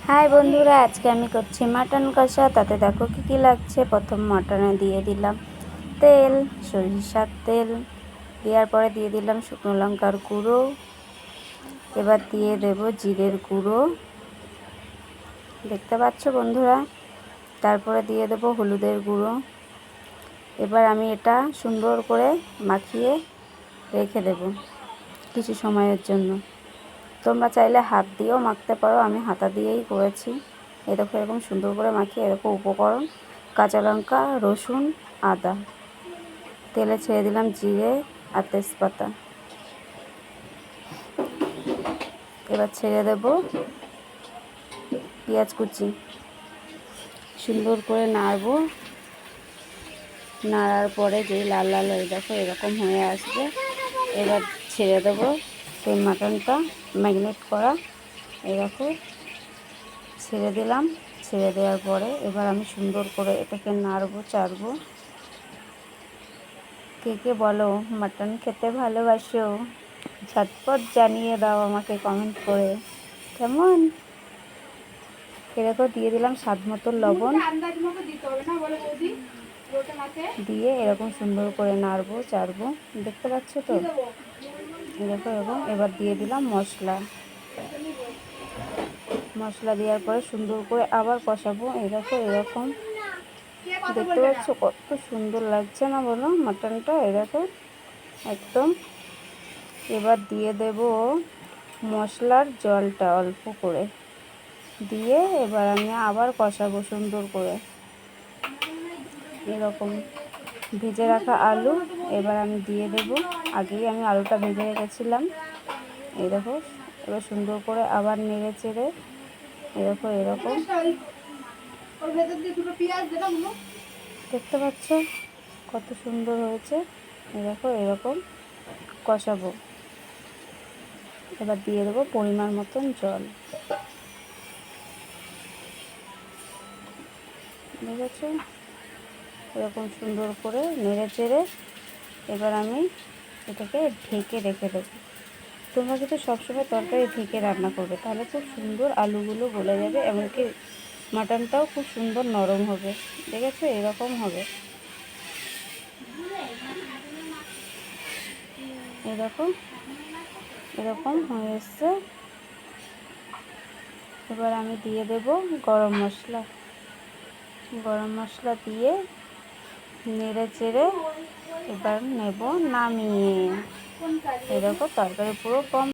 High বন্ধুরা, আজকে আমি করছি মাটন কষা। তাতে দেখো কী কী লাগছে। প্রথম মাটনে দিয়ে দিলাম তেল, সরিষার তেল। দেওয়ার পরে দিয়ে দিলাম শুকনো লঙ্কার গুঁড়ো। এবার দিয়ে দেব জিরের গুঁড়ো, দেখতে পাচ্ছ বন্ধুরা। তারপরে দিয়ে দেব হলুদের গুঁড়ো। এবার আমি এটা সুন্দর করে মাখিয়ে রেখে দেব কিছু সময়ের জন্য। তোমরা চাইলে হাত দিয়েও মাখতে পারো, আমি হাতা দিয়েই করেছি। এরকম এরকম সুন্দর করে মাখিয়ে এরকম উপকরণ কাঁচা লঙ্কা, রসুন, আদা। তেলে ছেড়ে দিলাম জিরে আর তেজপাতা। এবার ছেড়ে দেব পেঁয়াজ কুচি। সুন্দর করে নাড়বো। নাড়ার পরে যেই লাল লাল হয়ে দেখো এরকম হয়ে আসবে, এবার ছেড়ে দেবো সেই মাটনটা ম্যারিনেট করা। এরকম ছেড়ে দিলাম। ছেড়ে দেওয়ার পরে এবার আমি সুন্দর করে এটাকে নাড়বো চাড়বো। কে কে বলো মাটন খেতে ভালোবাসো, ঝটপট জানিয়ে দাও আমাকে কমেন্ট করে কেমন। এরকম দিয়ে দিলাম স্বাদ মতো লবণ, দিয়ে এরকম সুন্দর করে নাড়বো চাড়বো, দেখতে পাচ্ছ তো এরকম। এবং এবার দিয়ে দিলাম মশলা দেওয়ার পরে সুন্দর করে আবার কষাবো। এরকম দেখতে পাচ্ছ কত সুন্দর লাগছে না বলো মাটনটা, এরকম একদম। এবার দিয়ে দেব মশলার জলটা অল্প করে দিয়ে এবার আমি আবার কষাবো সুন্দর করে। এরকম ভেজে রাখা আলু এবার আমি দিয়ে দেব। আগেই আমি আলুটা ভেজে রেখেছিলাম। এই দেখো এবার সুন্দর করে আবার নেড়ে চেড়ে এরকম দেখতে পাচ্ছ কত সুন্দর হয়েছে। এরকম কষাবো। এবার দিয়ে দেবো পরিমাণ মতন জল, দেখেছ এরকম সুন্দর করে নেড়ে চেড়ে এবার আমি এটাকে ঢেকে রেখে দেবো। তোমরা কিন্তু সবসময় তরকারি ঢেকে রান্না করবে, তাহলে খুব সুন্দর আলুগুলো গলে যাবে, এমনকি মাটনটাও খুব সুন্দর নরম হবে। দেখেছো এরকম হবে। এরকম হয়ে এসছে। এবার আমি দিয়ে দেব গরম মশলা দিয়ে নেড়ে চেড়ে এবার নেব নামিয়ে। এরকম তরকারি পুরো কম।